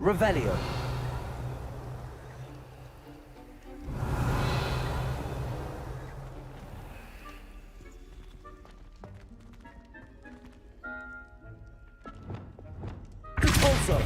Revelio. Депульсо.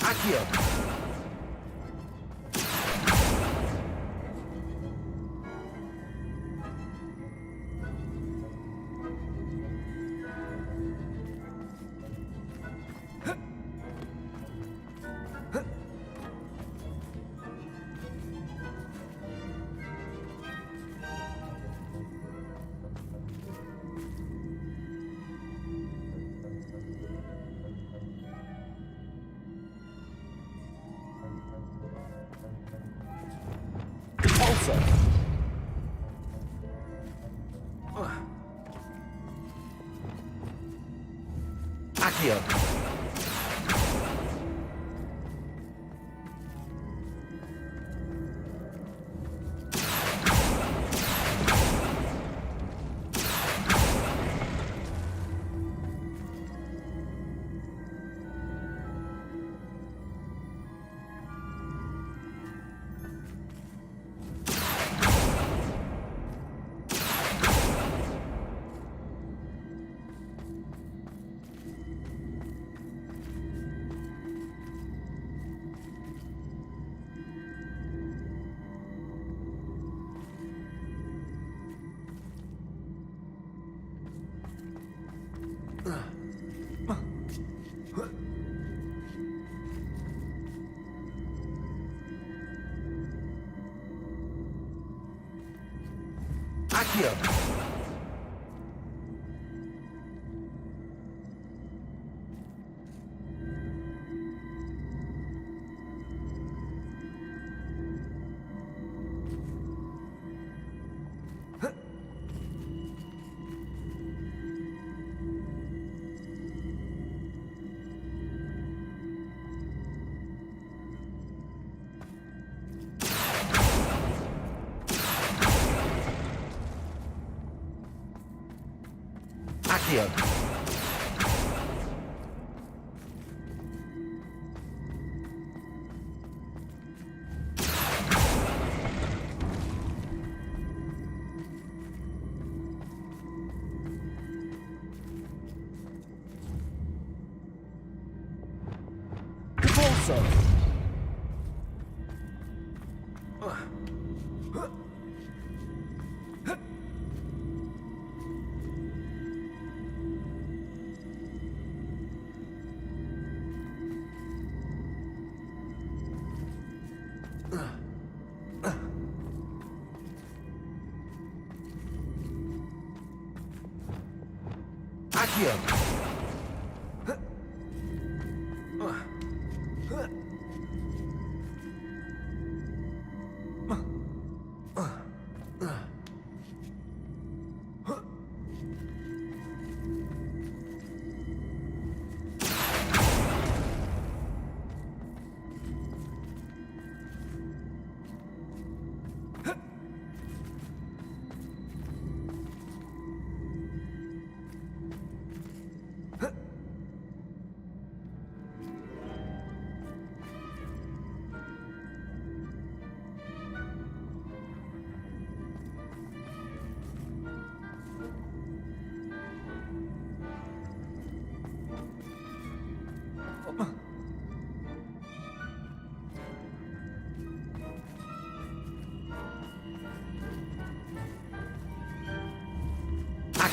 Отчет. Отчет. Отчет. Отчет. Депульсо. Отчет.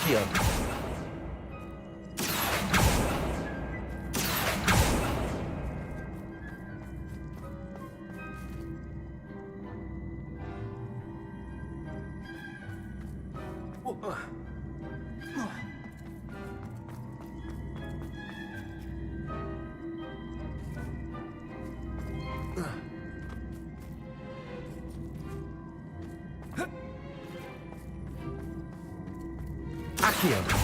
Отчет. Отчет.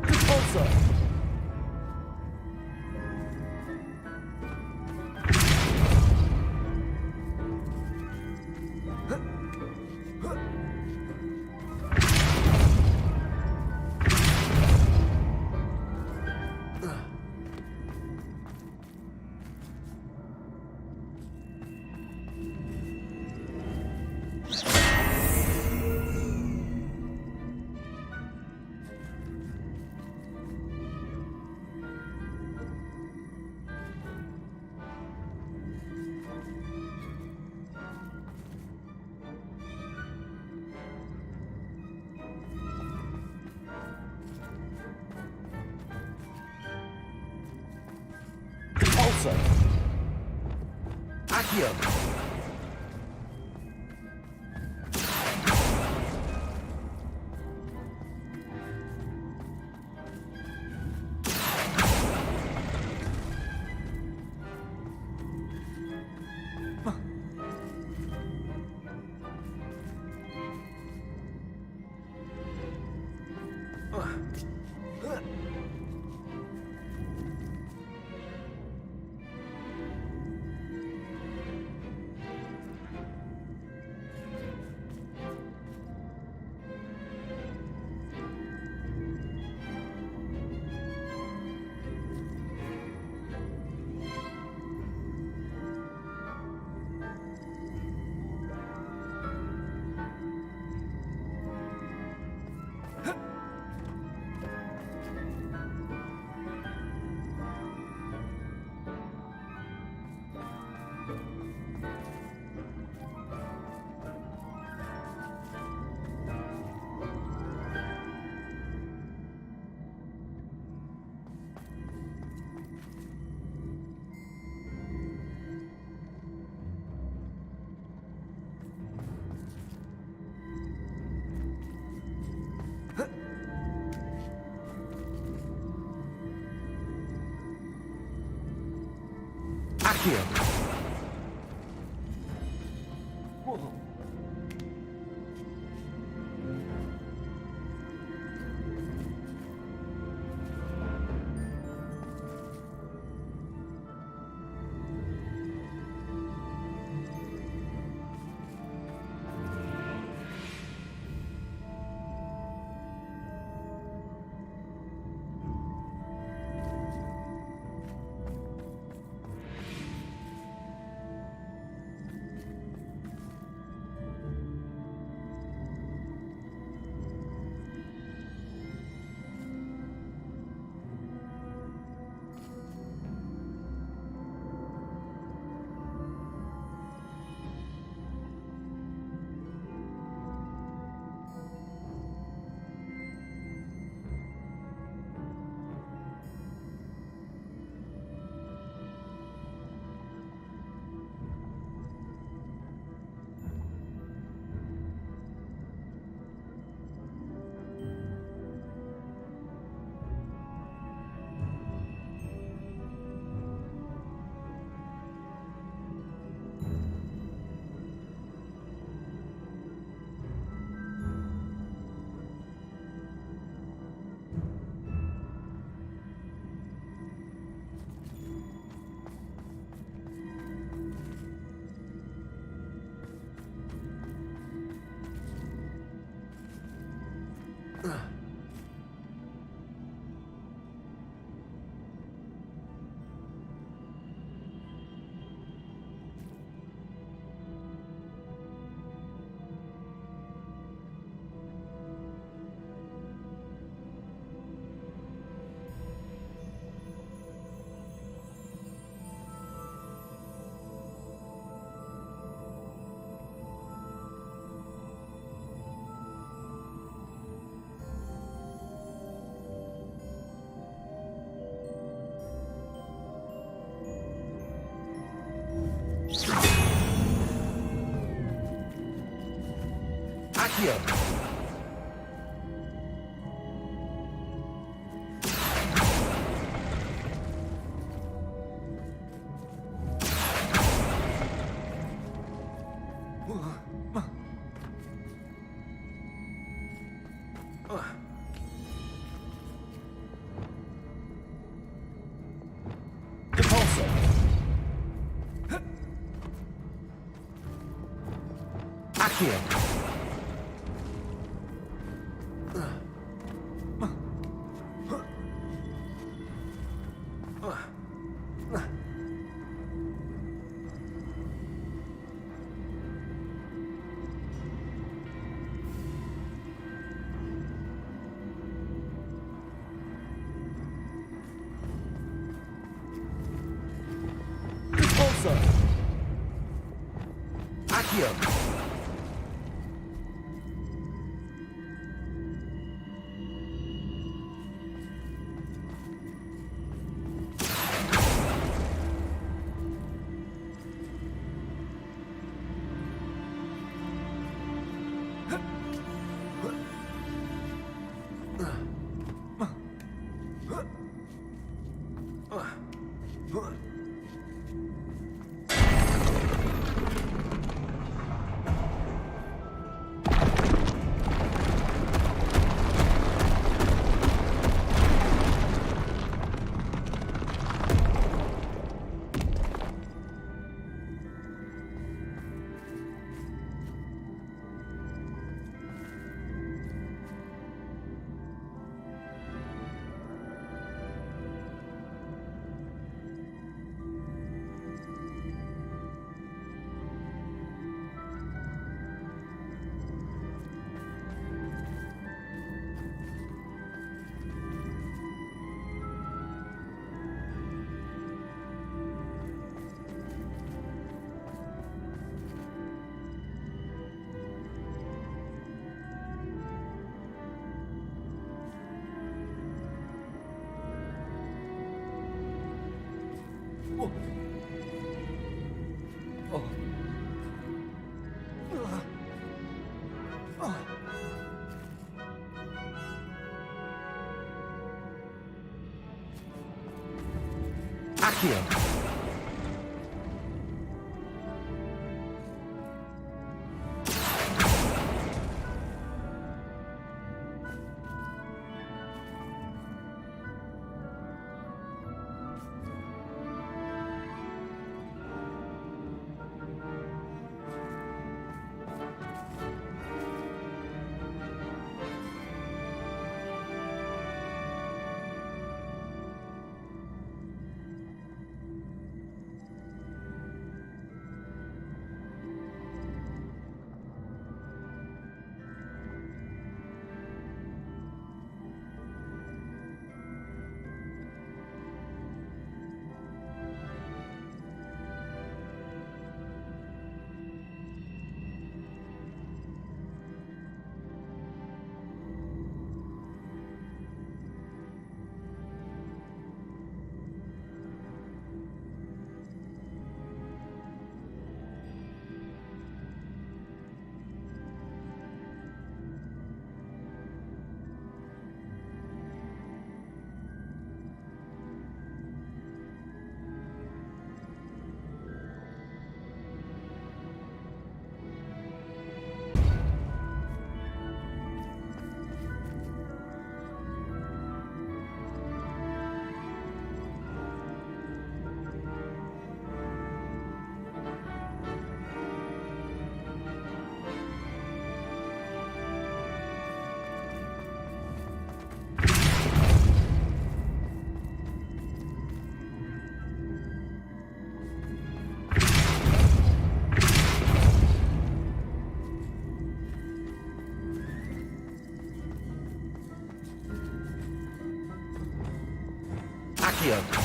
Депульсо. Депульсо. Отчет. Отчет. Акион. Депульсо. Акион. Депульсо. Акион. Акион. Акион.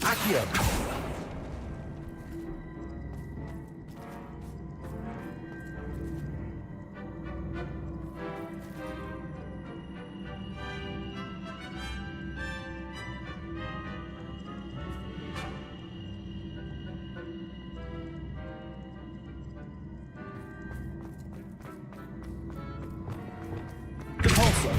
Акия. Депульсо.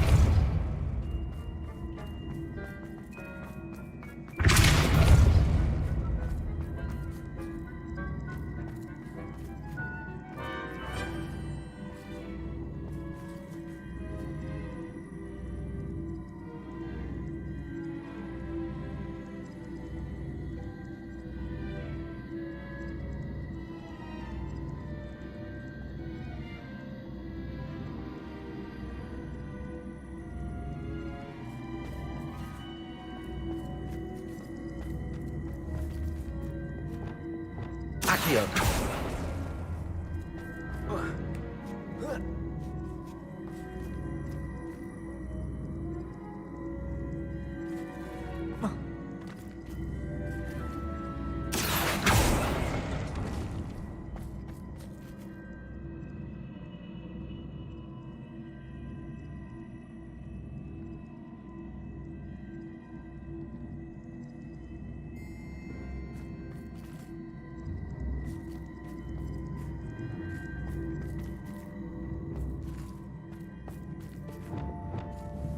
Акия.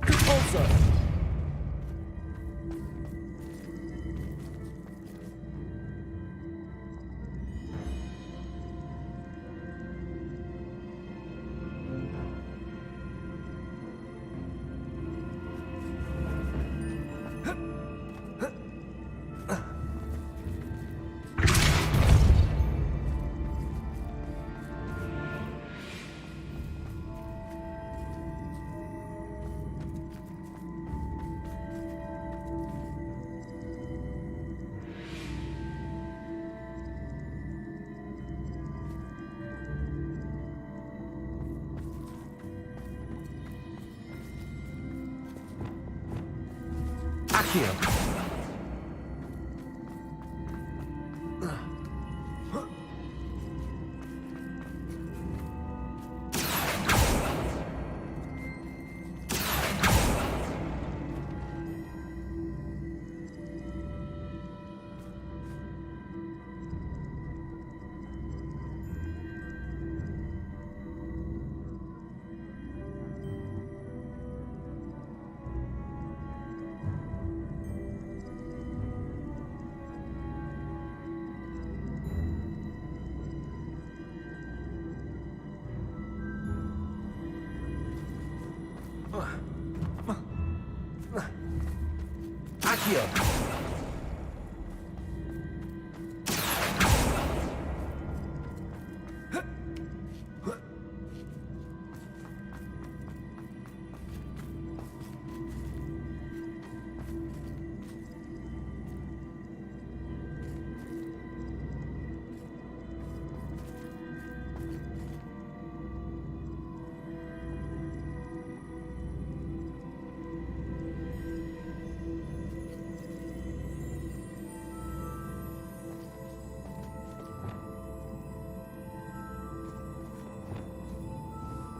Депульсо. Акия. Акия.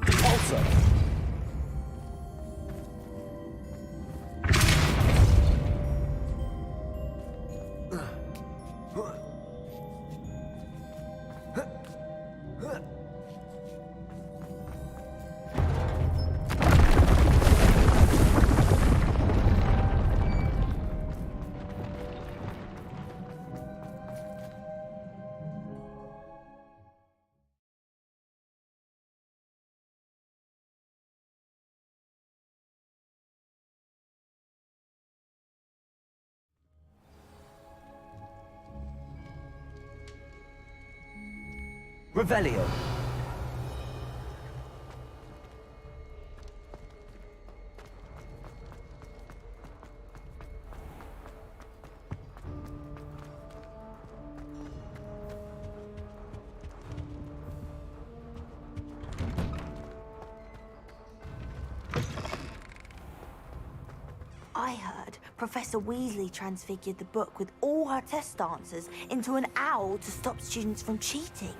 Депульсо. Revelio. I heard Professor Weasley transfigured the book with all her test answers into an owl to stop students from cheating.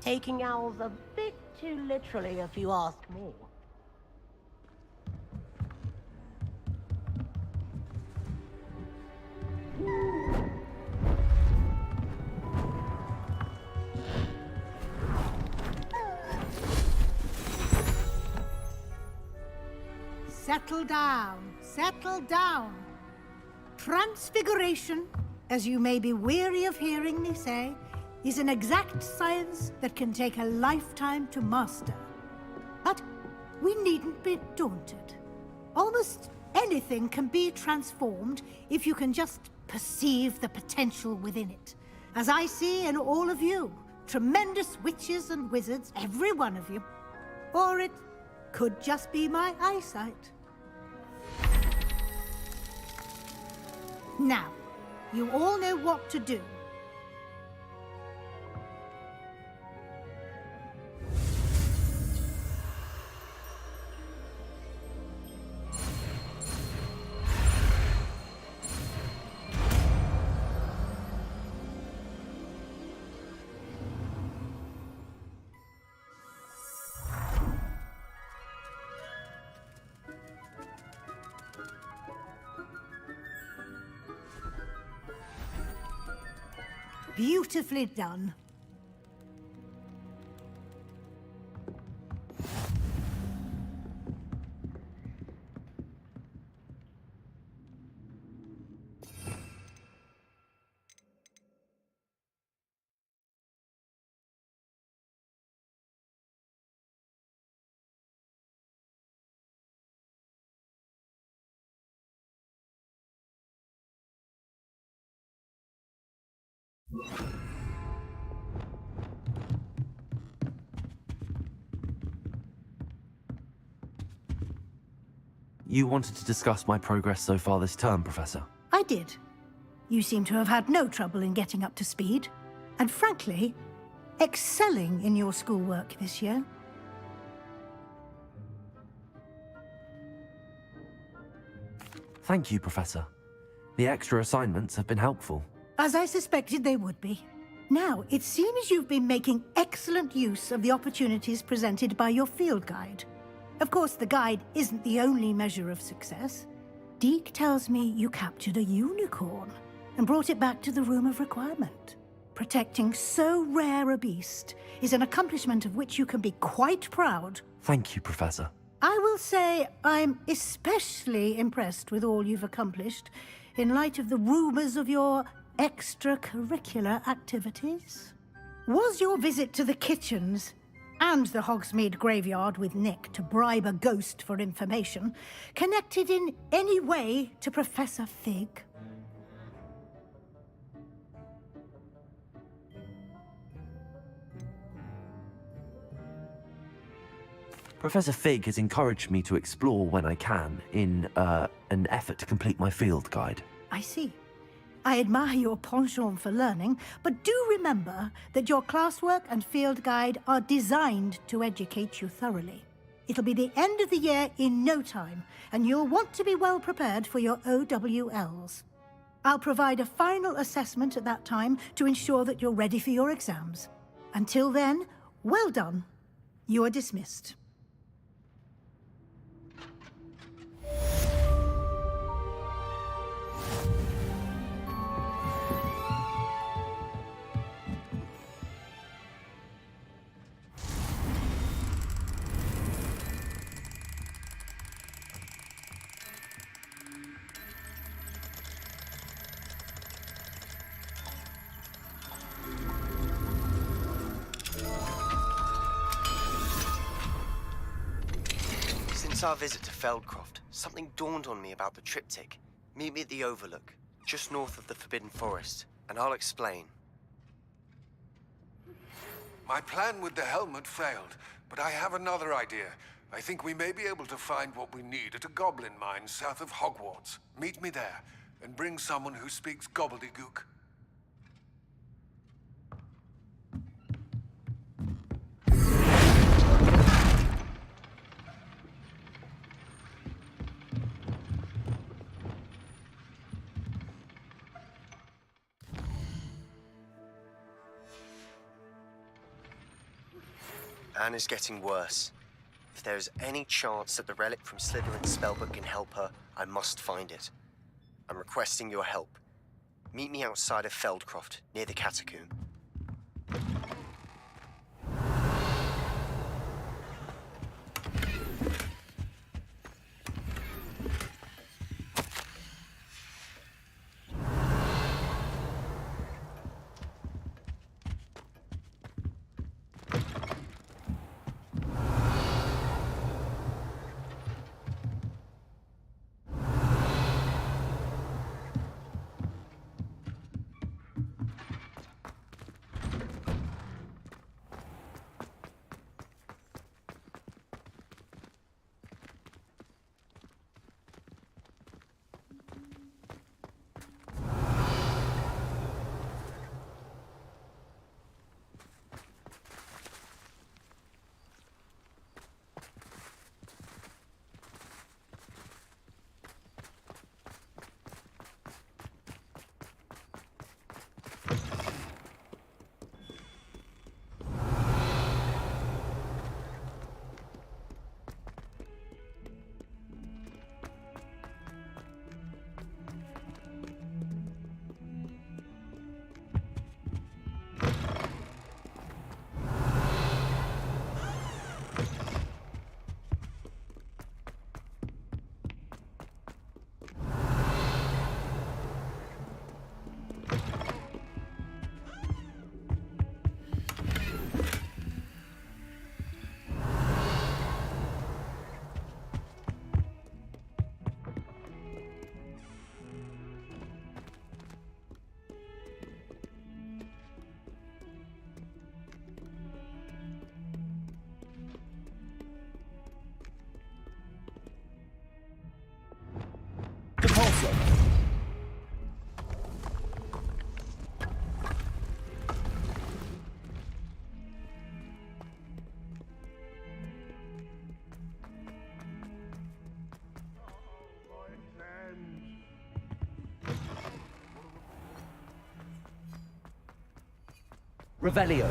Taking owls a bit too literally, if you ask me. Settle down, settle down. Transfiguration, as you may be weary of hearing me say, is an exact science that can take a lifetime to master. But we needn't be daunted. Almost anything can be transformed if you can just perceive the potential within it. As I see in all of you, tremendous witches and wizards, every one of you. Or it could just be my eyesight. Now, you all know what to do. Beautifully done. You wanted to discuss my progress so far this term, Professor. I did. You seem to have had no trouble in getting up to speed, and frankly, excelling in your schoolwork this year. Thank you, Professor. The extra assignments have been helpful. As I suspected they would be. Now, it seems you've been making excellent use of the opportunities presented by your field guide. Of course, the guide isn't the only measure of success. Deke tells me you captured a unicorn and brought it back to the Room of Requirement. Protecting so rare a beast is an accomplishment of which you can be quite proud. Thank you, Professor. I will say I'm especially impressed with all you've accomplished in light of the rumors of your extracurricular activities. Was your visit to the kitchens and the Hogsmeade graveyard with Nick to bribe a ghost for information connected in any way to Professor Fig? Professor Fig has encouraged me to explore when I can in an effort to complete my field guide. I see. I admire your penchant for learning, but do remember that your classwork and field guide are designed to educate you thoroughly. It'll be the end of the year in no time, and you'll want to be well prepared for your OWLs. I'll provide a final assessment at that time to ensure that you're ready for your exams. Until then, well done. You are dismissed. Since our visit to Feldcroft, something dawned on me about the triptych. Meet me at the Overlook, just north of the Forbidden Forest, and I'll explain. My plan with the helmet failed, but I have another idea. I think we may be able to find what we need at a goblin mine south of Hogwarts. Meet me there, and bring someone who speaks gobbledygook. Anne is getting worse. If there is any chance that the relic from Slytherin's spellbook can help her, I must find it. I'm requesting your help. Meet me outside of Feldcroft, near the catacomb. Depulso. Revelio.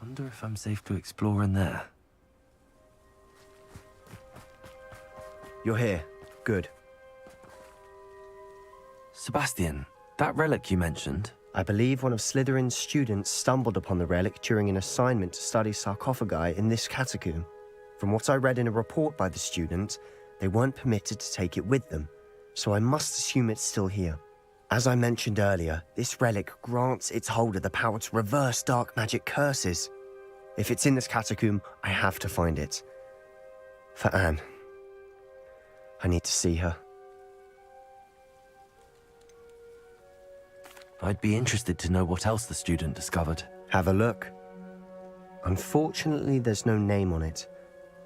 Wonder if I'm safe to explore in there. You're here. Good. Sebastian, that relic you mentioned, I believe one of Slytherin's students stumbled upon the relic during an assignment to study sarcophagi in this catacomb. From what I read in a report by the student, they weren't permitted to take it with them, so I must assume it's still here. As I mentioned earlier, this relic grants its holder the power to reverse dark magic curses. If it's in this catacomb, I have to find it. For Anne. I need to see her. I'd be interested to know what else the student discovered. Have a look. Unfortunately, there's no name on it,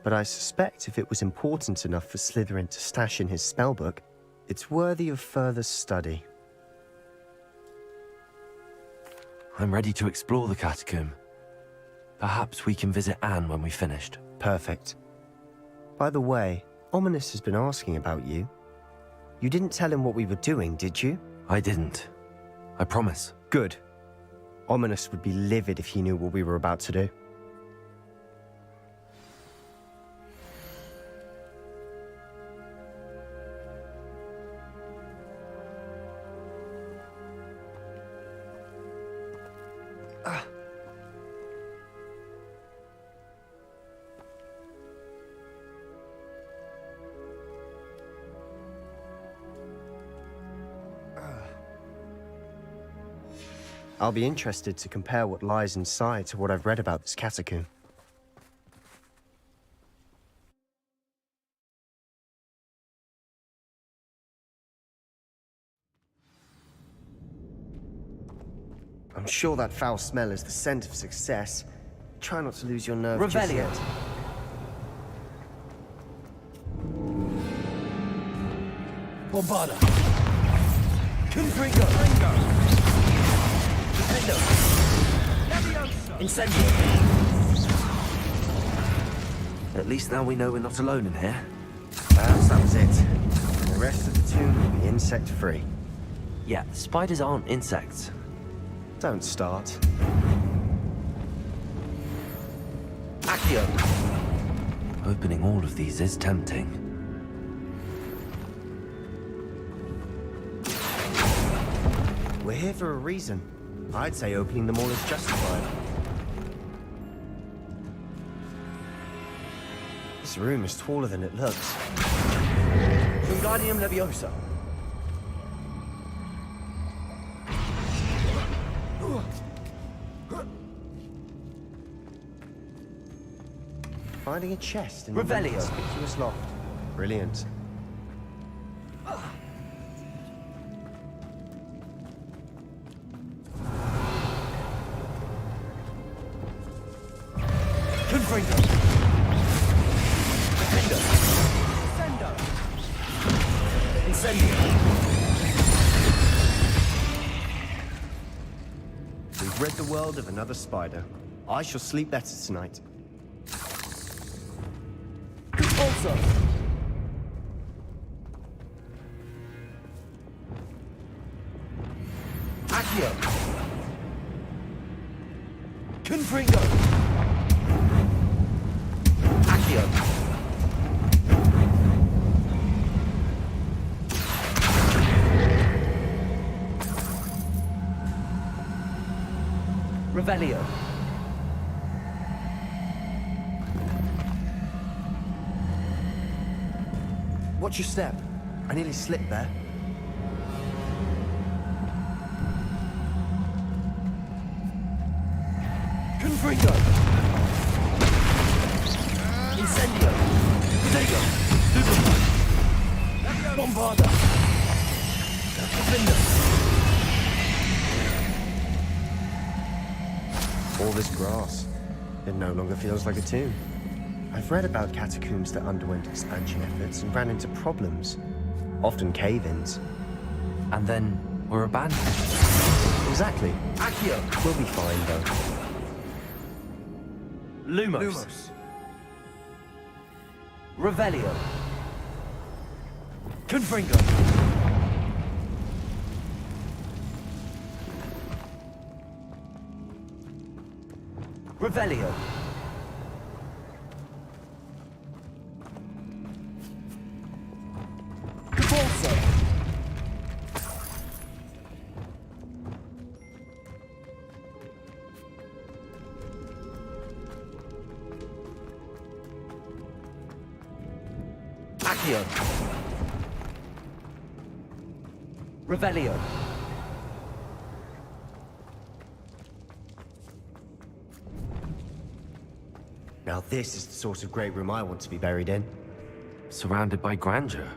but I suspect if it was important enough for Slytherin to stash in his spellbook, it's worthy of further study. I'm ready to explore the catacomb. Perhaps we can visit Anne when we've finished. Perfect. By the way, Ominous has been asking about you. You didn't tell him what we were doing, did you? I didn't. I promise. Good. Ominous would be livid if he knew what we were about to do. I'll be interested to compare what lies inside to what I've read about this catacomb. I'm sure that foul smell is the scent of success. Try not to lose your nerve just Revelio. yet. Bombarda. Confringo. Defendo. Incendio. At least now we know we're not alone in here. Perhaps that was it. The rest of the tomb will be insect-free. Yeah, spiders aren't insects. Don't start. Accio. Opening all of these is tempting. We're here for a reason. I'd say opening them all is justified. This room is taller than it looks. Wingardium Leviosa. Finding a chest in Revelio. the conspicuous loft. Brilliant. Confringo. Defendo. Incendio. We've read the world of another spider. I shall sleep better tonight. Depulso. Accio. Confringo. Accio. Revelio. Watch your step. I nearly slipped there. Confringo. Incendio. Dego. Bombarda. Defender. All this grass. It no longer feels like a tomb. I've read about catacombs that underwent expansion efforts and ran into problems. Often cave-ins. And then we're abandoned. Exactly. Accio. We'll be fine, though. Lumos. Revelio. Confringo. Revelio. Depulso. Accio. Revelio. Now this is the sort of great room I want to be buried in. Surrounded by grandeur.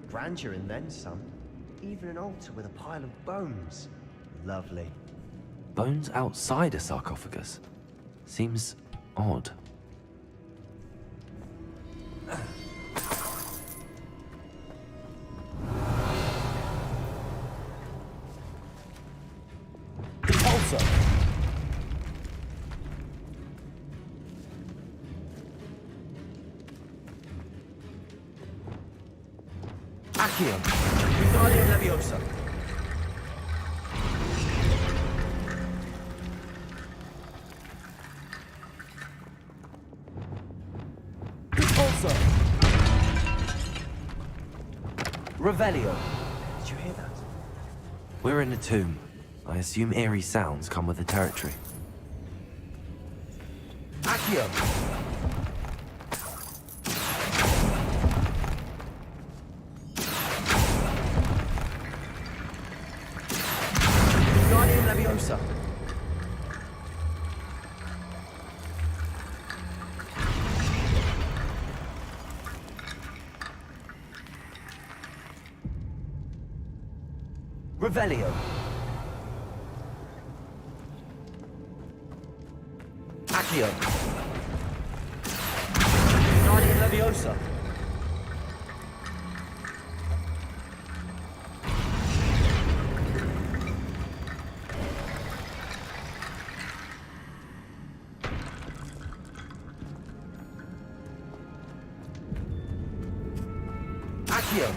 Grandeur and then some. Even an altar with a pile of bones. Lovely. Bones outside a sarcophagus. Seems odd. Depulso. Accio. Wingardium Leviosa. Depulso. Revelio. Did you hear that? We're in a tomb. I assume eerie sounds come with the territory. Accio. Guardian Leviosa. Revelio. Accio. Guardian Leviosa. Accio.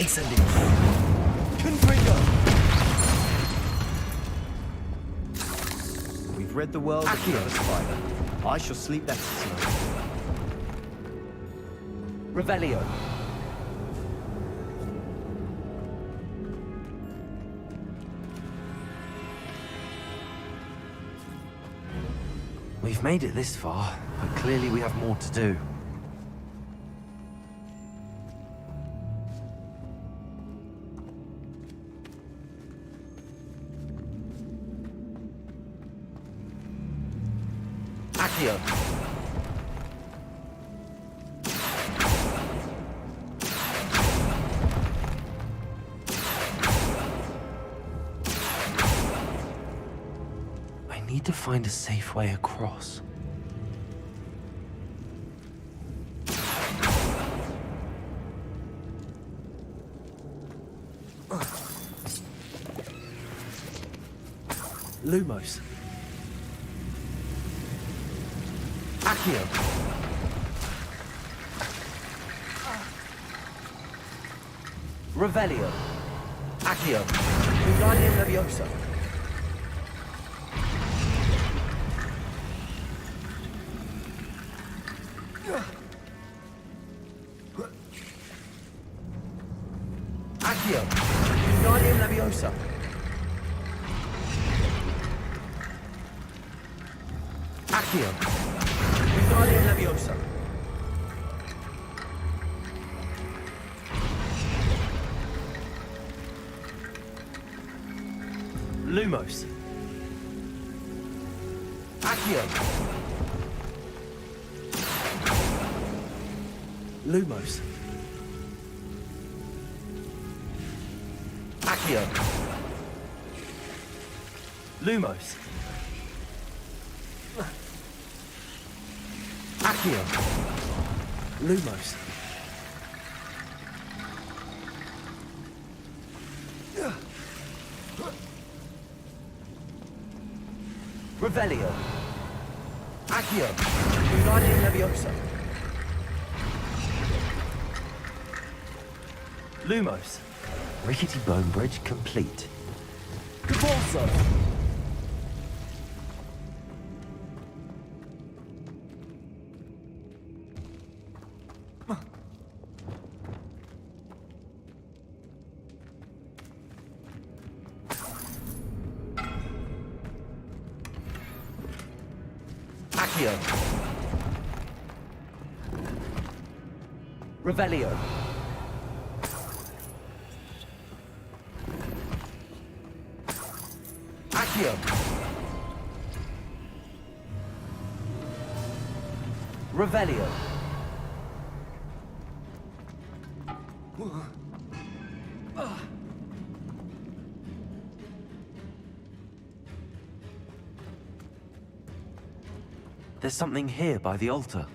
Incendio. Confringo. We've read the world of the other spider. I shall sleep better tonight. Revelio. We've made it this far, but clearly we have more to do. Accio. I need to find a safe way across. Lumos. Accio. Revelio. Accio. Guardian Leviosa. Accio. Guardian Leviosa. Accio. Guardian Leviosa. Lumos. Accio. Lumos. Accio. Lumos. Accio. Lumos. Revelio. Accio. Guardian Leviosa. Lumos. Rickety bone bridge complete. Депульсо. Accio. Revelio. Accio. Revelio. There's something here by the altar.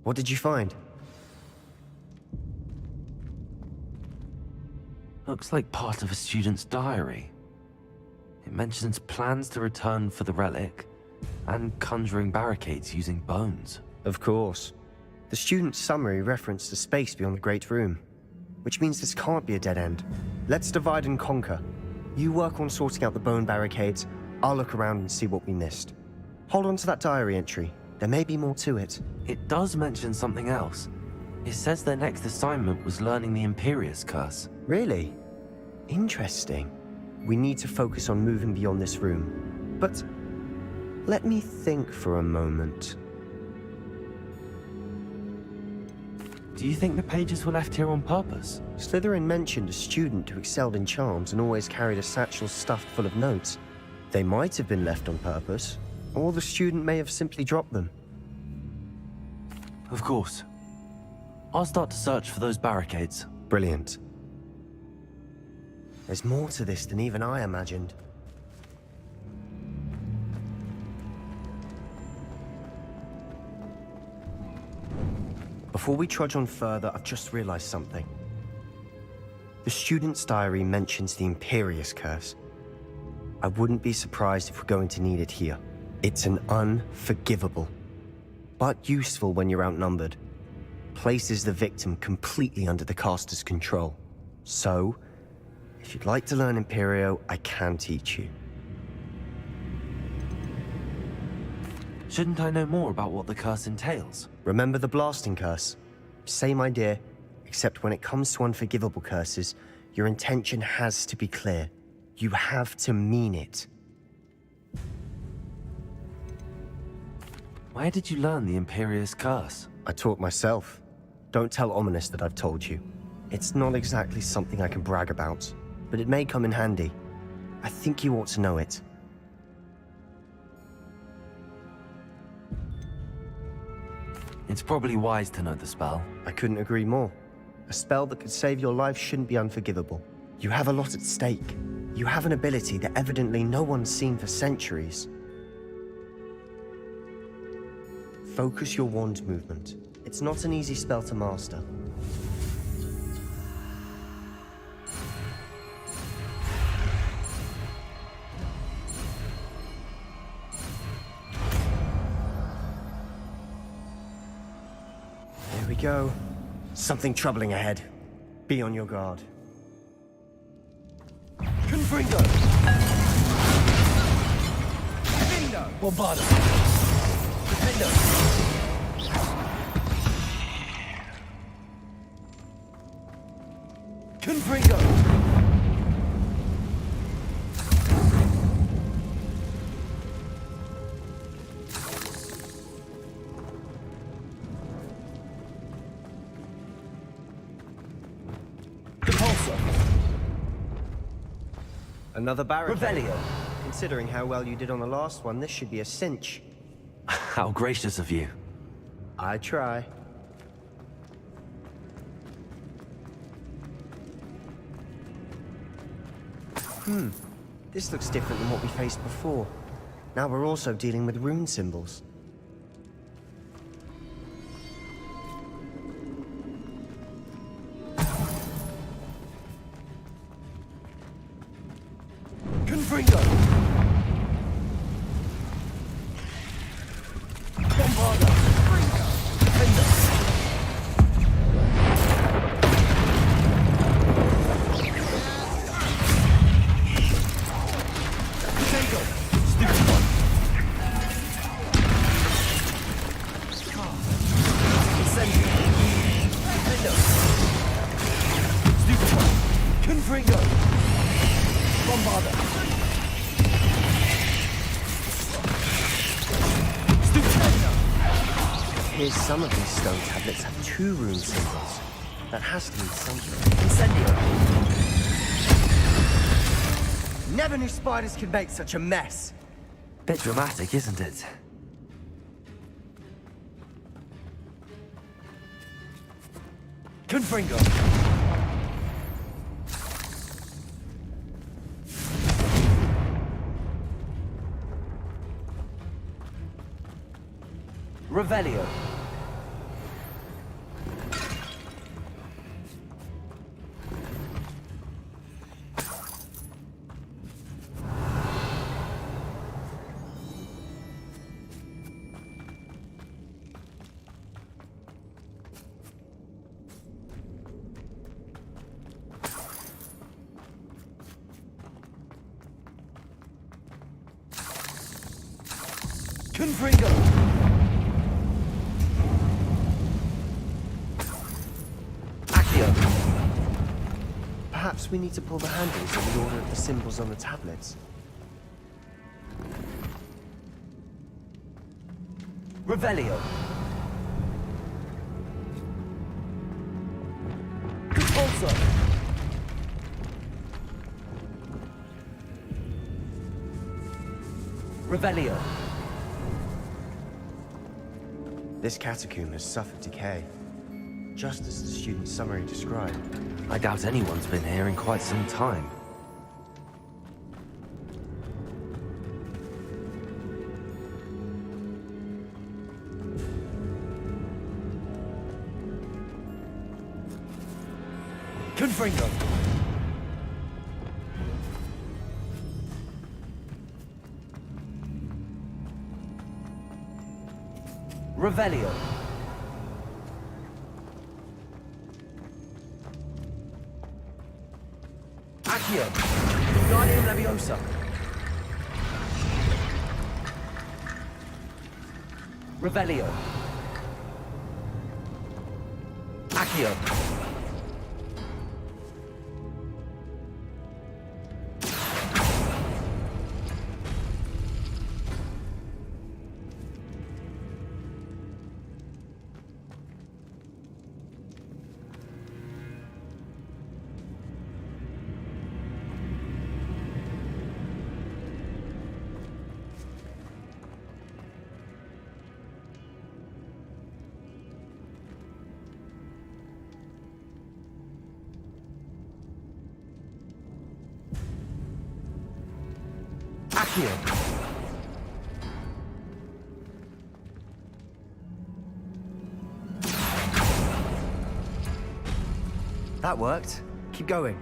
What did you find? Looks like part of a student's diary. It mentions plans to return for the relic and conjuring barricades using bones. Of course. The student's summary referenced a space beyond the Great Room, which means this can't be a dead end. Let's divide and conquer. You work on sorting out the bone barricades, I'll look around and see what we missed. Hold on to that diary entry. There may be more to it. It does mention something else. It says their next assignment was learning the Imperious Curse. Really? Interesting. We need to focus on moving beyond this room. But let me think for a moment. Do you think the pages were left here on purpose? Slytherin mentioned a student who excelled in charms and always carried a satchel stuffed full of notes. They might have been left on purpose, or the student may have simply dropped them. Of course. I'll start to search for those barricades. Brilliant. There's more to this than even I imagined. Before we trudge on further, I've just realized something. The student's diary mentions the Imperious Curse. I wouldn't be surprised if we're going to need it here. It's an unforgivable, but useful when you're outnumbered. Places the victim completely under the caster's control. So, if you'd like to learn Imperio, I can teach you. Shouldn't I know more about what the curse entails? Remember the blasting curse? Same idea, except when it comes to unforgivable curses, your intention has to be clear. You have to mean it. Where did you learn the Imperious Curse? I taught myself. Don't tell Ominous that I've told you. It's not exactly something I can brag about, but it may come in handy. I think you ought to know it. It's probably wise to know the spell. I couldn't agree more. A spell that could save your life shouldn't be unforgivable. You have a lot at stake. You have an ability that evidently no one's seen for centuries. Focus your wand movement. It's not an easy spell to master. Here we go. Something troubling ahead. Be on your guard. Confringo! Vindo! Bombarda! Vindo! Confringo! Depulso! Another barricade. Revelio! Considering how well you did on the last one, this should be a cinch. How gracious of you. I try. This looks different than what we faced before. Now we're also dealing with rune symbols. Confringo! Bombarda! Vindo! Confringo! Stupid one! Incendio! Vindo! Stupid one! Confringo! Bombarda! Here's some of these stone tablets have 2 rune symbols. That has to mean something. Incendio! Never knew spiders could make such a mess. Bit dramatic, isn't it? Confringo! Revelio! Confringo! Perhaps we need to pull the handles in the order of the symbols on the tablets. Revelio. Depulso. Revelio. This catacomb has suffered decay, just as the student's summary described. I doubt anyone's been here in quite some time. Confringo. Revelio. Accio. Guardian Leviosa. Revelio. Accio. Accio. That worked. Keep going.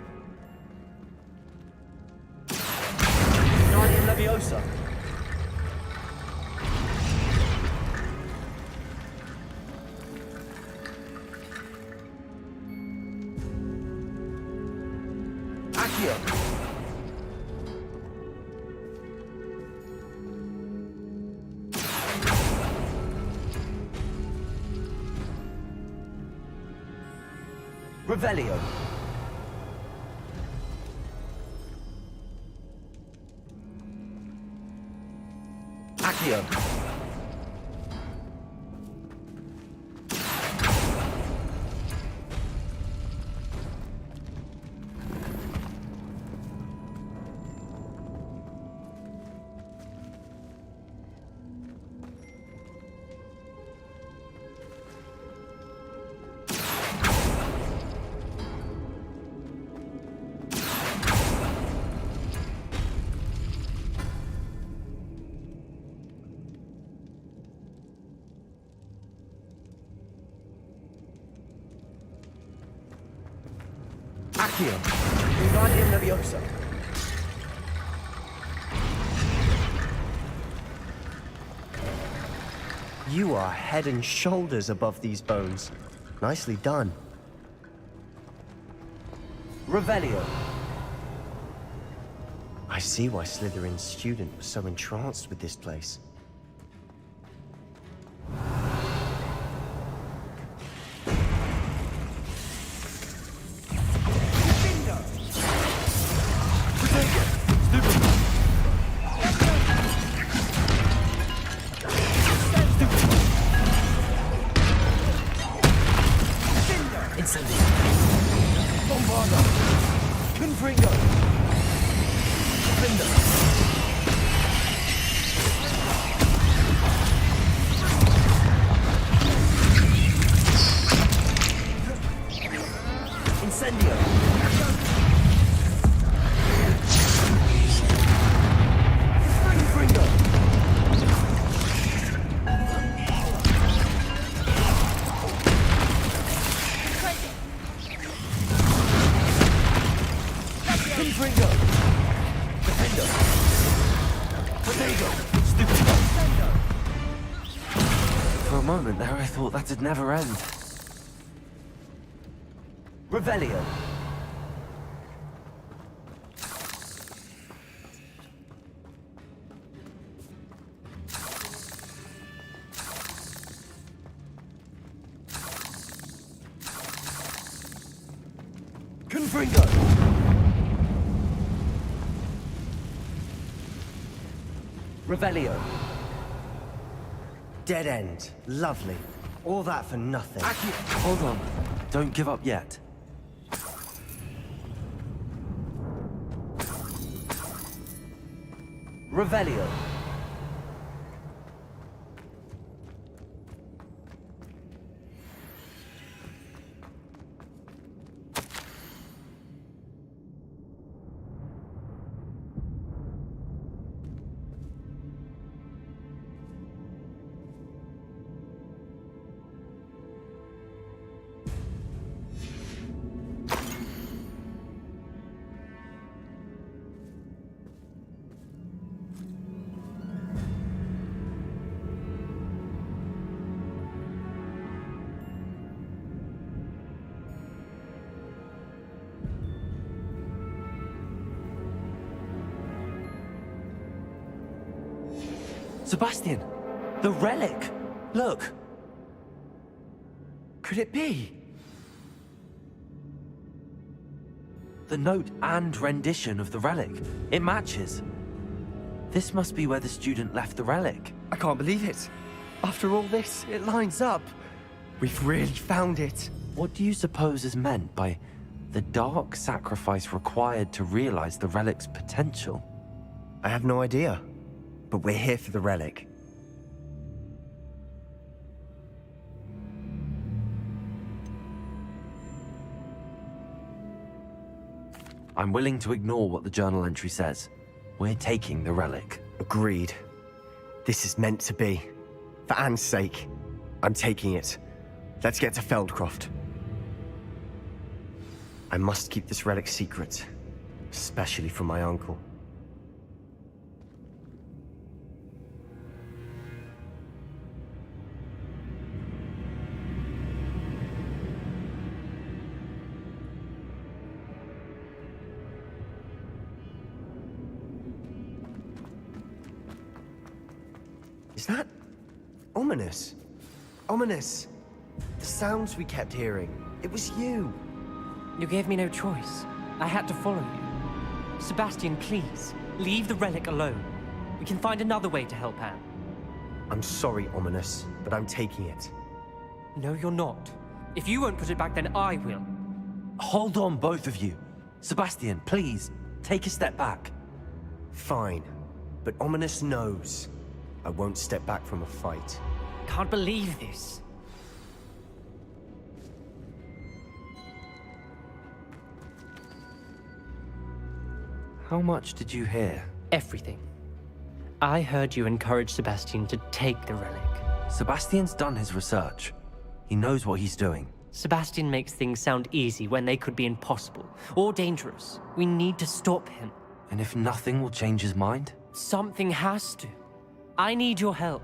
Guardian Leviosa. Accio. Revelio. Accio. Accio. Guardian Leviosa. You are head and shoulders above these bones. Nicely done. Revelio. I see why Slytherin's student was so entranced with this place. For a moment there, I thought that'd never end. Revelio. Fringo! Revelio. Dead end. Lovely. All that for nothing. Hold on. Don't give up yet. Revelio. Sebastian! The relic! Look! Could it be? The note and rendition of the relic. It matches. This must be where the student left the relic. I can't believe it. After all this, it lines up. We've really found it. What do you suppose is meant by the dark sacrifice required to realize the relic's potential? I have no idea. But we're here for the relic. I'm willing to ignore what the journal entry says. We're taking the relic. Agreed. This is meant to be. For Anne's sake, I'm taking it. Let's get to Feldcroft. I must keep this relic secret, especially from my uncle. Is that ominous? Ominous. The sounds we kept hearing. It was you. You gave me no choice. I had to follow you. Sebastian, please, leave the relic alone. We can find another way to help Anne. I'm sorry, Ominous, but I'm taking it. No, you're not. If you won't put it back, then I will. Hold on, both of you. Sebastian, please, take a step back. Fine, but Ominous knows. I won't step back from a fight. Can't believe this. How much did you hear? Everything. I heard you encourage Sebastian to take the relic. Sebastian's done his research. He knows what he's doing. Sebastian makes things sound easy when they could be impossible or dangerous. We need to stop him. And if nothing will change his mind? Something has to. I need your help.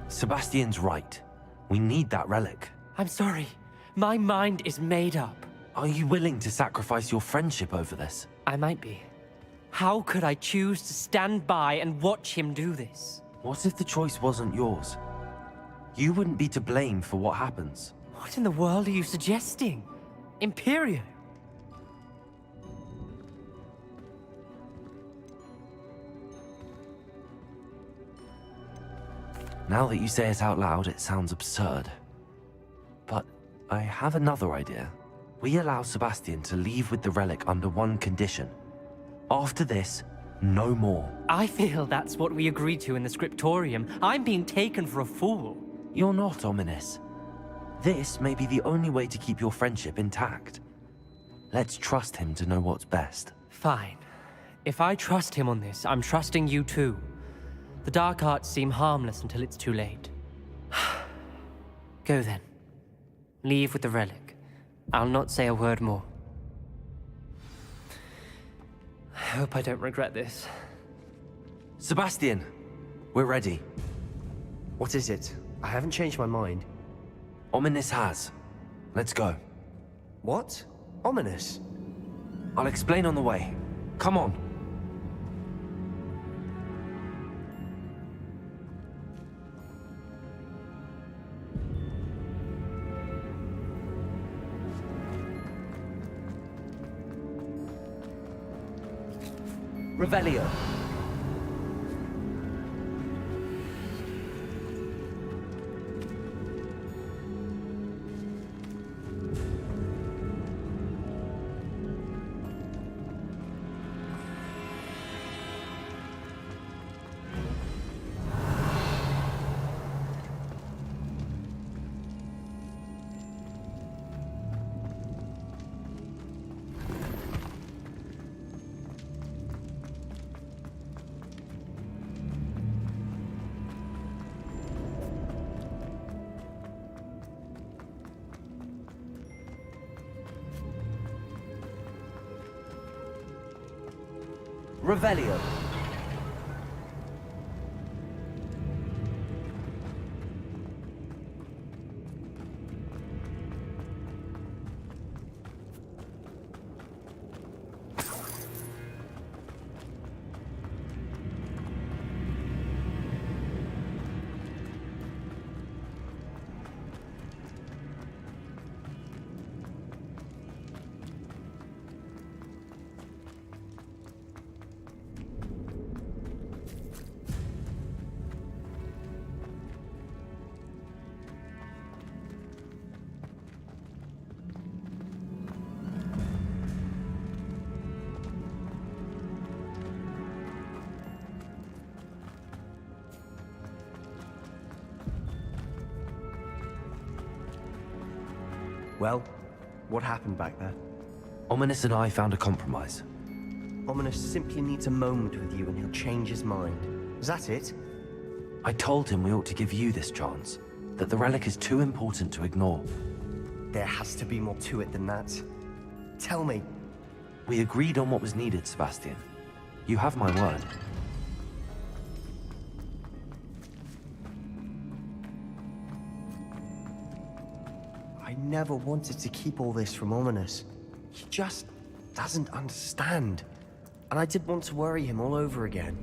Sebastian's right. We need that relic. I'm sorry. My mind is made up. Are you willing to sacrifice your friendship over this? I might be. How could I choose to stand by and watch him do this? What if the choice wasn't yours? You wouldn't be to blame for what happens. What in the world are you suggesting? Imperio? Now that you say it out loud, it sounds absurd. But I have another idea. We allow Sebastian to leave with the relic under one condition. After this, no more. I feel that's what we agreed to in the scriptorium. I'm being taken for a fool. You're not, Ominous. This may be the only way to keep your friendship intact. Let's trust him to know what's best. Fine. If I trust him on this, I'm trusting you too. The dark arts seem harmless until it's too late. Go then. Leave with the relic. I'll not say a word more. I hope I don't regret this. Sebastian, we're ready. What is it? I haven't changed my mind. Ominous has. Let's go. What? Ominous? I'll explain on the way. Come on. Revelio. Revelio. Well, what happened back there? Ominous and I found a compromise. Ominous simply needs a moment with you and he'll change his mind. Is that it? I told him we ought to give you this chance, that the relic is too important to ignore. There has to be more to it than that. Tell me. We agreed on what was needed, Sebastian. You have my word. I never wanted to keep all this from Ominous. He just doesn't understand. And I didn't want to worry him all over again.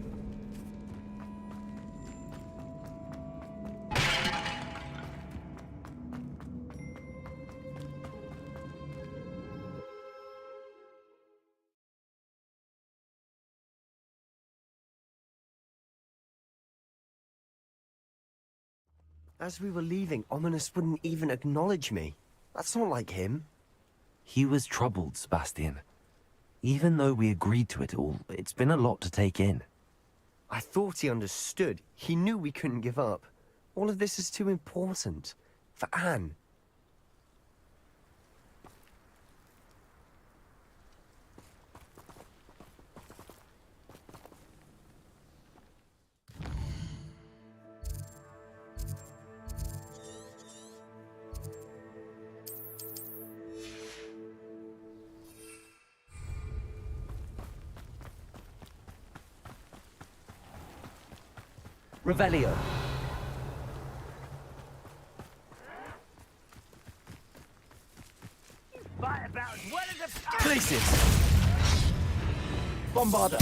As we were leaving, Ominous wouldn't even acknowledge me. That's not like him. He was troubled, Sebastian. Even though we agreed to it all, it's been a lot to take in. I thought he understood. He knew we couldn't give up. All of this is too important. For Anne. Revelio. Fight about as well as a Places! Bombarder!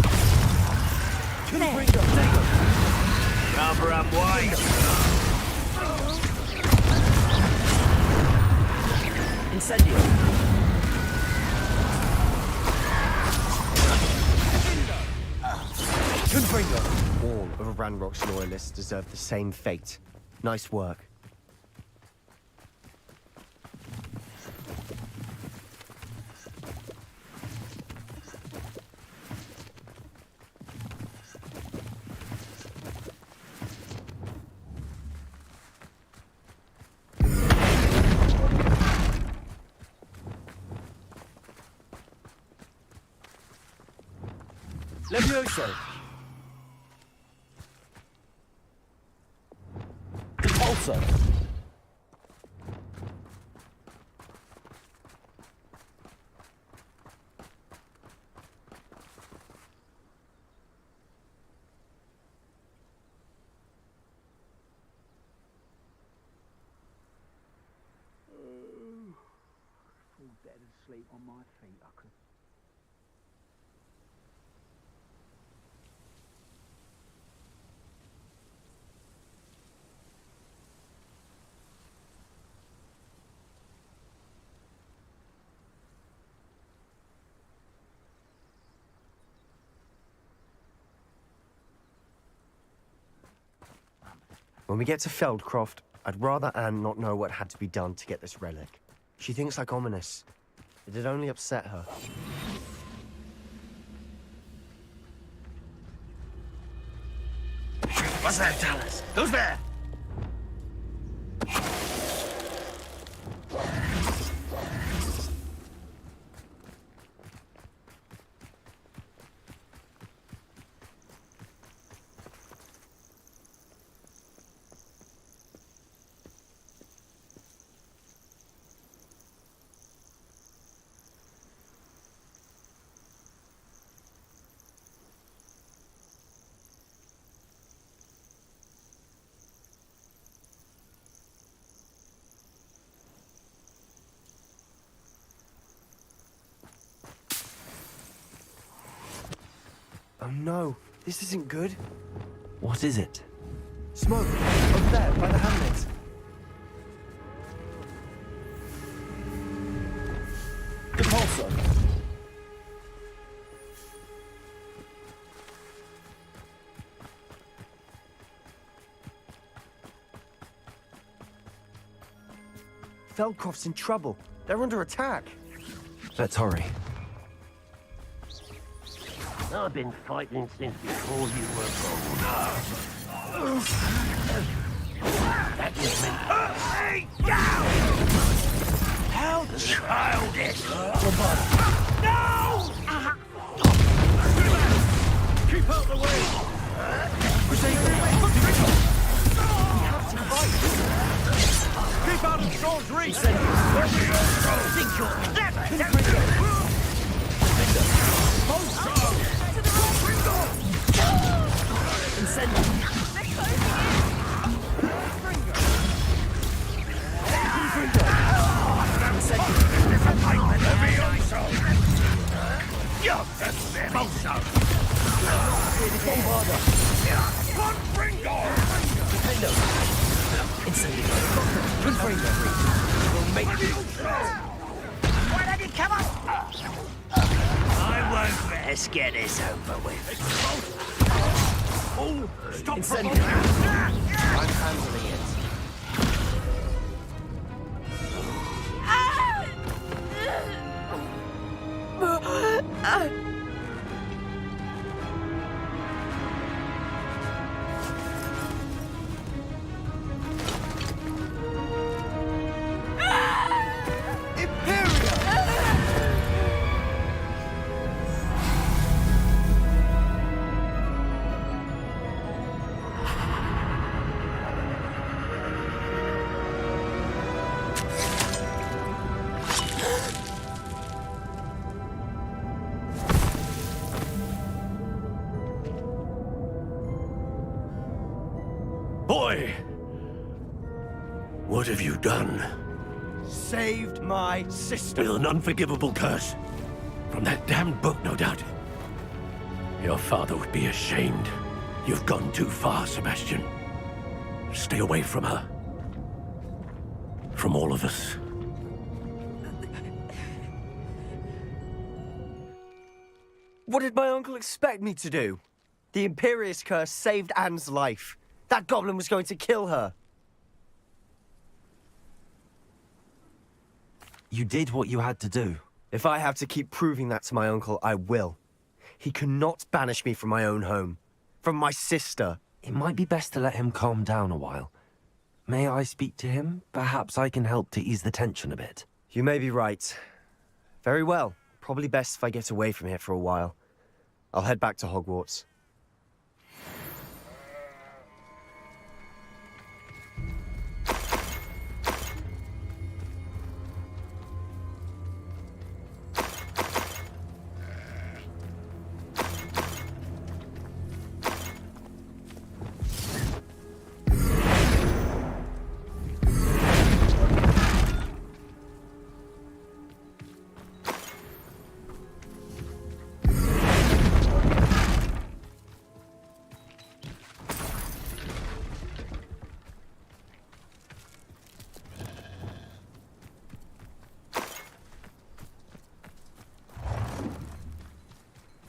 Cover 'em wide. Incendio! All of Ranrock's loyalists deserve the same fate. Nice work. Levioso! Depulso! Fall dead asleep on my feet, I could. When we get to Feldcroft, I'd rather Anne not know what had to be done to get this relic. She thinks like ominous. It'd only upset her. What's that, Tallis? Who's there? Oh no, this isn't good. What is it? Smoke, over there, by the hamlet. Depulso. Feldcroft's in trouble. They're under attack. Let's hurry. I've been fighting since before you were born. That was me. Hey, down! How childish! No! Keep out the way! Keep out of Troll's reach! Think you're clever! Let's get this over with. Oh, stop provoking! I'm handling it. Boy! What have you done? Saved my sister. With an unforgivable curse. From that damned book, no doubt. Your father would be ashamed. You've gone too far, Sebastian. Stay away from her. From all of us. What did my uncle expect me to do? The Imperious curse saved Anne's life. That goblin was going to kill her. You did what you had to do. If I have to keep proving that to my uncle, I will. He cannot banish me from my own home. From my sister. It might be best to let him calm down a while. May I speak to him? Perhaps I can help to ease the tension a bit. You may be right. Very well. Probably best if I get away from here for a while. I'll head back to Hogwarts.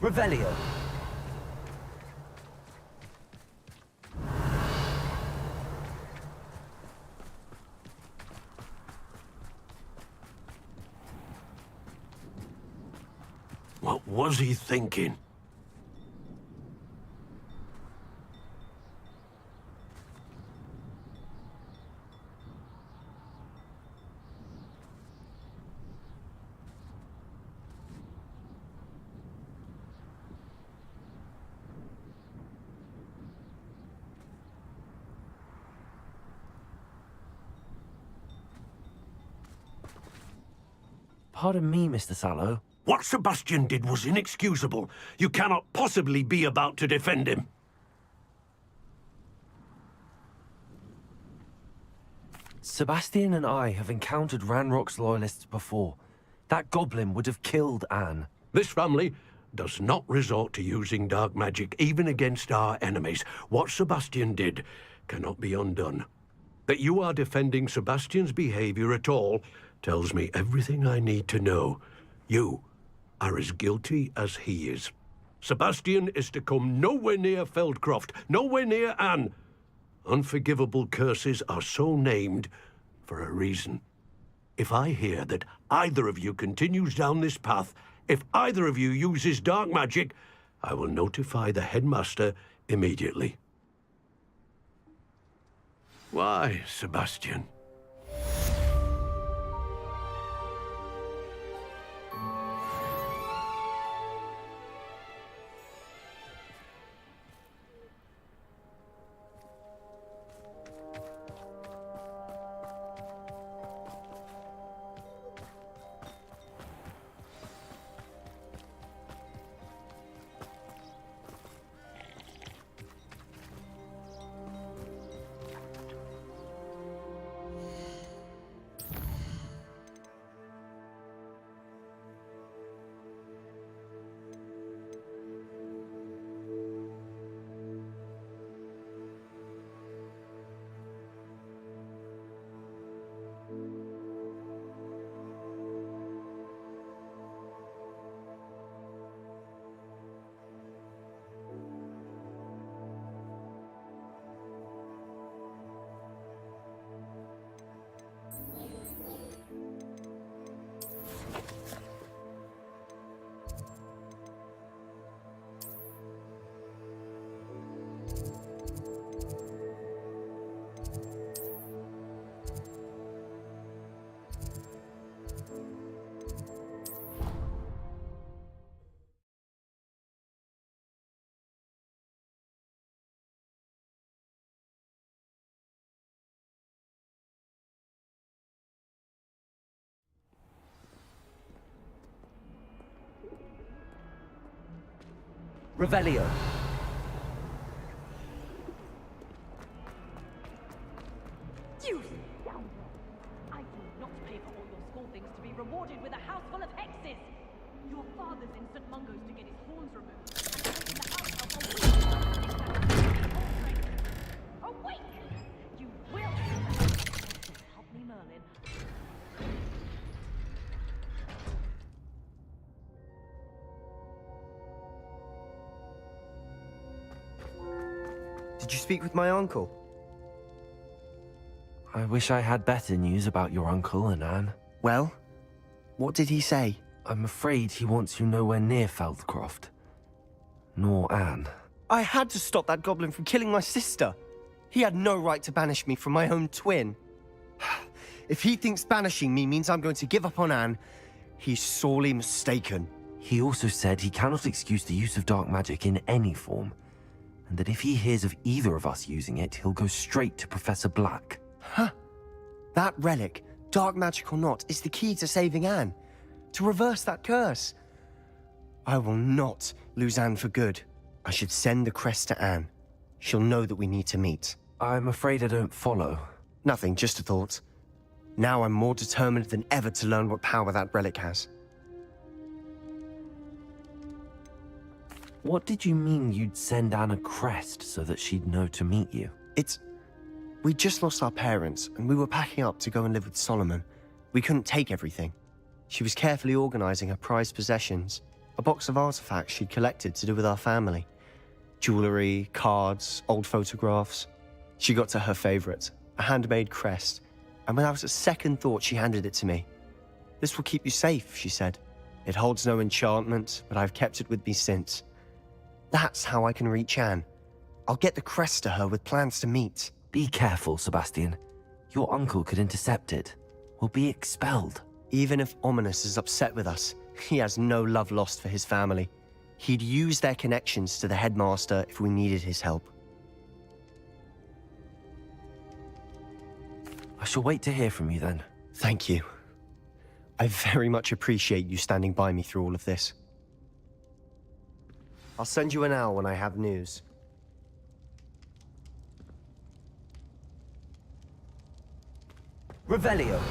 Revelio. was he thinking? Pardon me, Mr. Sallow. What Sebastian did was inexcusable. You cannot possibly be about to defend him. Sebastian and I have encountered Ranrock's loyalists before. That goblin would have killed Anne. This family does not resort to using dark magic, even against our enemies. What Sebastian did cannot be undone. That you are defending Sebastian's behavior at all tells me everything I need to know. You are as guilty as he is. Sebastian is to come nowhere near Feldcroft, nowhere near Anne. Unforgivable curses are so named for a reason. If I hear that either of you continues down this path, if either of you uses dark magic, I will notify the headmaster immediately. Why, Sebastian? Revelio. You scoundrel! I do not pay for all your school things to be rewarded with a house full of hexes! Your father's in St. Mungo's to get his horns removed, and taking the house out awake! You will help me, Merlin. Did you speak with my uncle? I wish I had better news about your uncle and Anne. Well, what did he say? I'm afraid he wants you nowhere near Feldcroft. Nor Anne. I had to stop that goblin from killing my sister. He had no right to banish me from my own twin. If he thinks banishing me means I'm going to give up on Anne, he's sorely mistaken. He also said he cannot excuse the use of dark magic in any form, and that if he hears of either of us using it, he'll go straight to Professor Black. Huh. That relic, dark magic or not, is the key to saving Anne. To reverse that curse. I will not lose Anne for good. I should send the crest to Anne. She'll know that we need to meet. I'm afraid I don't follow. Nothing, just a thought. Now I'm more determined than ever to learn what power that relic has. What did you mean you'd send Anne a crest so that she'd know to meet you? We just lost our parents, and we were packing up to go and live with Solomon. We couldn't take everything. She was carefully organizing her prized possessions, a box of artifacts she'd collected to do with our family. Jewelry, cards, old photographs. She got to her favorite, a handmade crest, and without a second thought she handed it to me. "This will keep you safe," she said. It holds no enchantment, but I've kept it with me since. That's how I can reach Anne. I'll get the crest to her with plans to meet. Be careful, Sebastian. Your uncle could intercept it. We'll be expelled. Even if Ominous is upset with us, he has no love lost for his family. He'd use their connections to the headmaster if we needed his help. I shall wait to hear from you then. Thank you. I very much appreciate you standing by me through all of this. I'll send you an owl when I have news. Revelio.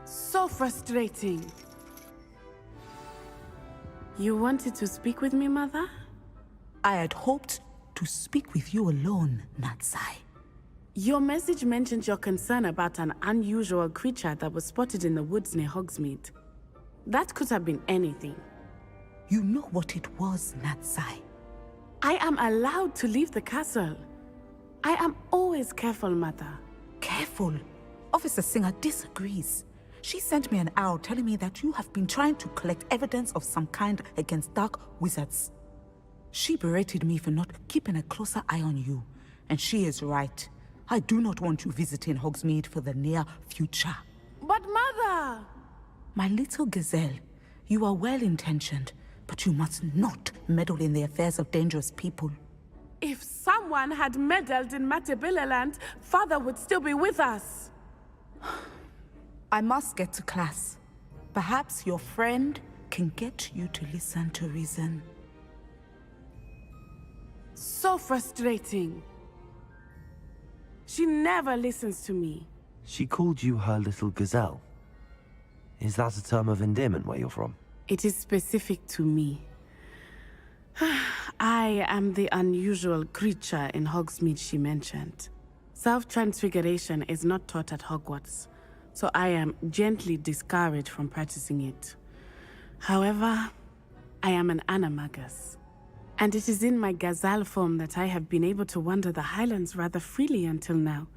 So frustrating. You wanted to speak with me, Mother? I had hoped to speak with you alone, Natsai. Your message mentioned your concern about an unusual creature that was spotted in the woods near Hogsmeade. That could have been anything. You know what it was, Natsai. I am allowed to leave the castle. I am always careful, Mother. Careful? Officer Singer disagrees. She sent me an owl telling me that you have been trying to collect evidence of some kind against dark wizards. She berated me for not keeping a closer eye on you, and she is right. I do not want you visiting Hogsmeade for the near future. But Mother! My little gazelle, you are well-intentioned, but you must not meddle in the affairs of dangerous people. If someone had meddled in Matabeleland, Father would still be with us. I must get to class. Perhaps your friend can get you to listen to reason. So frustrating. She never listens to me. She called you her little gazelle. Is that a term of endearment where you're from? It is specific to me. I am the unusual creature in Hogsmeade she mentioned. Self-transfiguration is not taught at Hogwarts, so I am gently discouraged from practicing it. However, I am an animagus, and it is in my gazelle form that I have been able to wander the Highlands rather freely until now,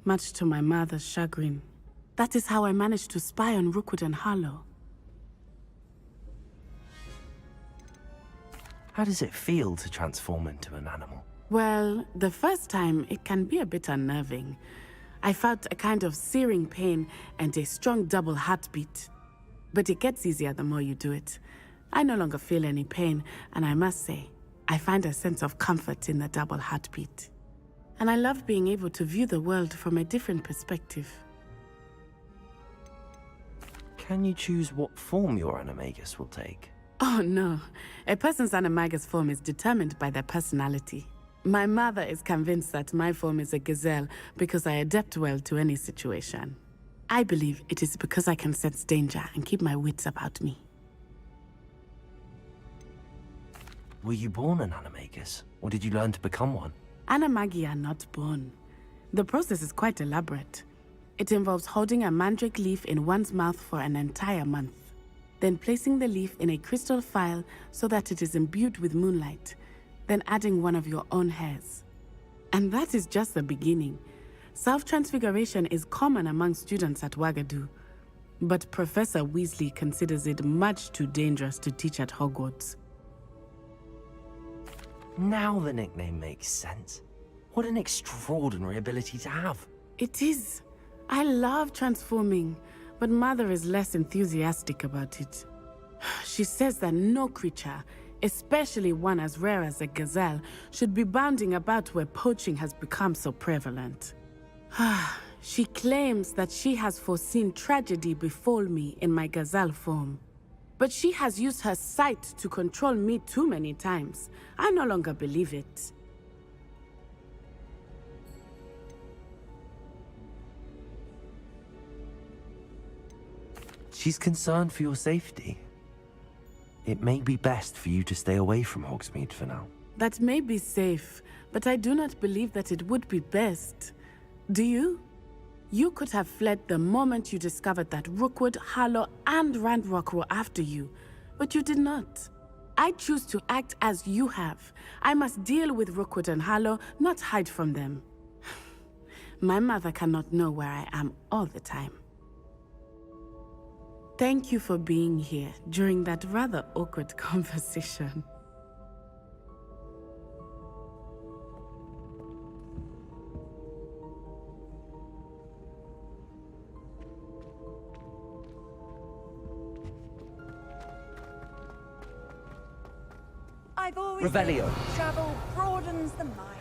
much to my mother's chagrin. That is how I managed to spy on Rookwood and Harlow. How does it feel to transform into an animal? Well, the first time it can be a bit unnerving. I felt a kind of searing pain and a strong double heartbeat. But it gets easier the more you do it. I no longer feel any pain, and I must say, I find a sense of comfort in the double heartbeat. And I love being able to view the world from a different perspective. Can you choose what form your animagus will take? Oh no, a person's animagus form is determined by their personality. My mother is convinced that my form is a gazelle because I adapt well to any situation. I believe it is because I can sense danger and keep my wits about me. Were you born an animagus, or did you learn to become one? Animagi are not born. The process is quite elaborate. It involves holding a mandrake leaf in one's mouth for an entire month, then placing the leaf in a crystal phial so that it is imbued with moonlight, then adding one of your own hairs. And that is just the beginning. Self-transfiguration is common among students at Wagadu, but Professor Weasley considers it much too dangerous to teach at Hogwarts. Now the nickname makes sense. What an extraordinary ability to have. It is. I love transforming, but Mother is less enthusiastic about it. She says that no creature, especially one as rare as a gazelle, should be bounding about where poaching has become so prevalent. She claims that she has foreseen tragedy befall me in my gazelle form. But she has used her sight to control me too many times. I no longer believe it. She's concerned for your safety. It may be best for you to stay away from Hogsmeade for now. That may be safe, but I do not believe that it would be best. Do you? You could have fled the moment you discovered that Rookwood, Harlow, and Ranrock were after you, but you did not. I choose to act as you have. I must deal with Rookwood and Harlow, not hide from them. My mother cannot know where I am all the time. Thank you for being here during that rather awkward conversation. I've always Revelio. said travel broadens the mind.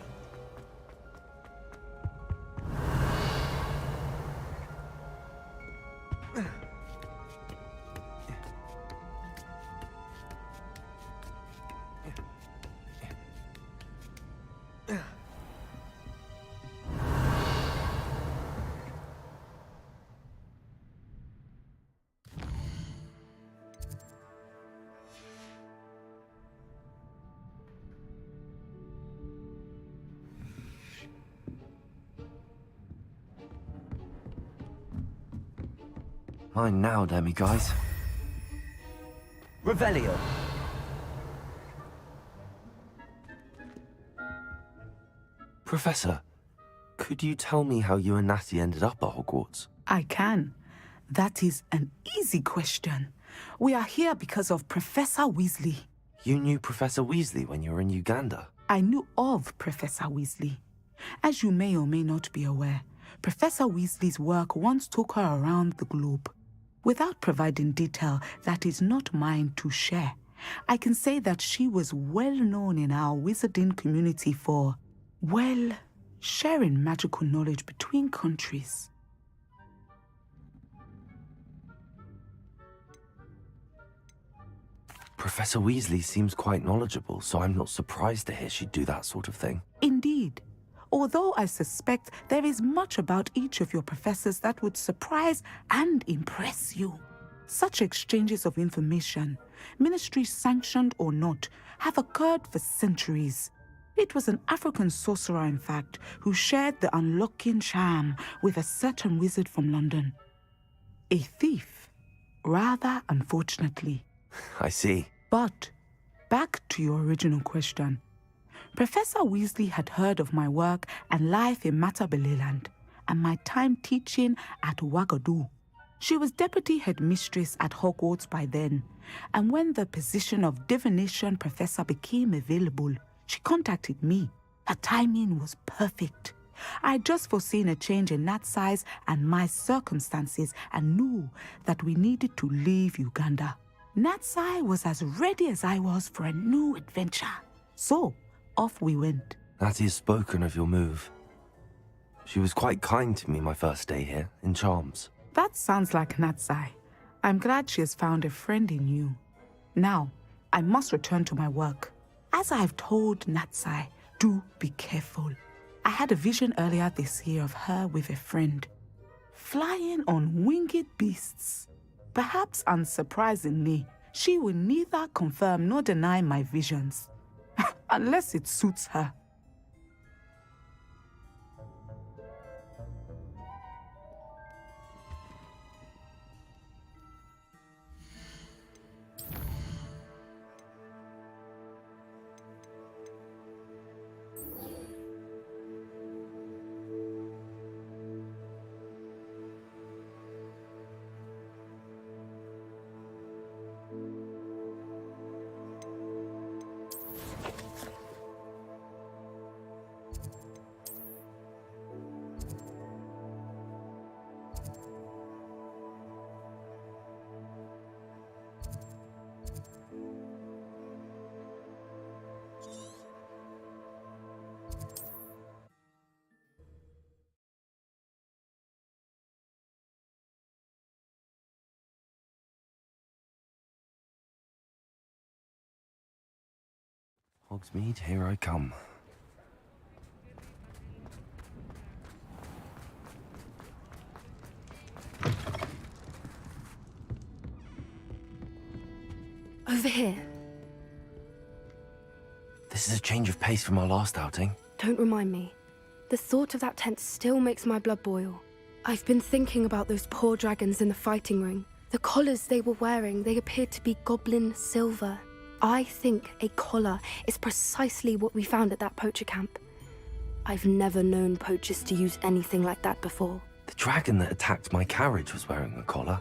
Mine now, demiguise. Revelio. Professor, could you tell me how you and Natty ended up at Hogwarts? I can. That is an easy question. We are here because of Professor Weasley. You knew Professor Weasley when you were in Uganda? I knew of Professor Weasley. As you may or may not be aware, Professor Weasley's work once took her around the globe. Without providing detail that is not mine to share, I can say that she was well known in our wizarding community for, well, sharing magical knowledge between countries. Professor Weasley seems quite knowledgeable, so I'm not surprised to hear she'd do that sort of thing. Indeed. Although I suspect there is much about each of your professors that would surprise and impress you. Such exchanges of information, ministry-sanctioned or not, have occurred for centuries. It was an African sorcerer, in fact, who shared the unlocking charm with a certain wizard from London. A thief, rather unfortunately. I see. But, back to your original question. Professor Weasley had heard of my work and life in Matabeleland and my time teaching at Wagadu. She was deputy headmistress at Hogwarts by then, and when the position of divination professor became available, she contacted me. Her timing was perfect. I had just foreseen a change in Nat's size and my circumstances and knew that we needed to leave Uganda. Natsai was as ready as I was for a new adventure. So, off we went. Natty has spoken of your move. She was quite kind to me my first day here, in Charms. That sounds like Natsai. I'm glad she has found a friend in you. Now, I must return to my work. As I've told Natsai, do be careful. I had a vision earlier this year of her with a friend, flying on winged beasts. Perhaps unsurprisingly, she will neither confirm nor deny my visions. Unless it suits her. Hogsmeade, here I come. Over here. This is a change of pace from our last outing. Don't remind me. The thought of that tent still makes my blood boil. I've been thinking about those poor dragons in the fighting ring. The collars they were wearing, they appeared to be goblin silver. I think a collar is precisely what we found at that poacher camp. I've never known poachers to use anything like that before. The dragon that attacked my carriage was wearing a collar,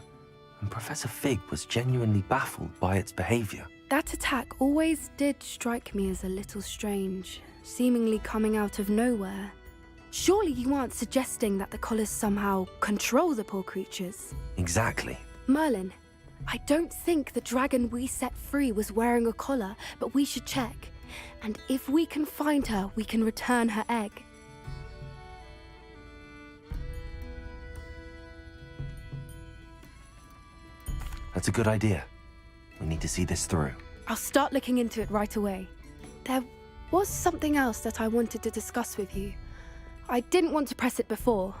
and Professor Fig was genuinely baffled by its behavior. That attack always did strike me as a little strange, seemingly coming out of nowhere. Surely you aren't suggesting that the collars somehow control the poor creatures? Exactly. Merlin, I don't think the dragon we set free was wearing a collar, but we should check. And if we can find her, we can return her egg. That's a good idea. We need to see this through. I'll start looking into it right away. There was something else that I wanted to discuss with you. I didn't want to press it before.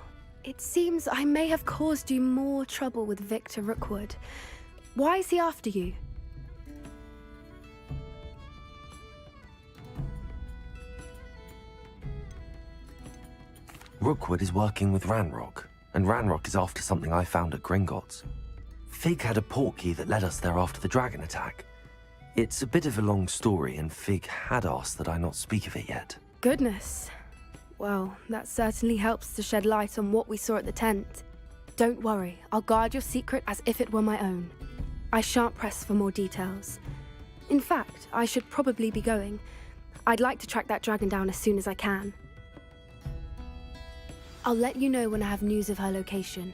It seems I may have caused you more trouble with Victor Rookwood. Why is he after you? Rookwood is working with Ranrock, and Ranrock is after something I found at Gringotts. Fig had a portkey that led us there after the dragon attack. It's a bit of a long story, and Fig had asked that I not speak of it yet. Goodness. Well, that certainly helps to shed light on what we saw at the tent. Don't worry, I'll guard your secret as if it were my own. I shan't press for more details. In fact, I should probably be going. I'd like to track that dragon down as soon as I can. I'll let you know when I have news of her location.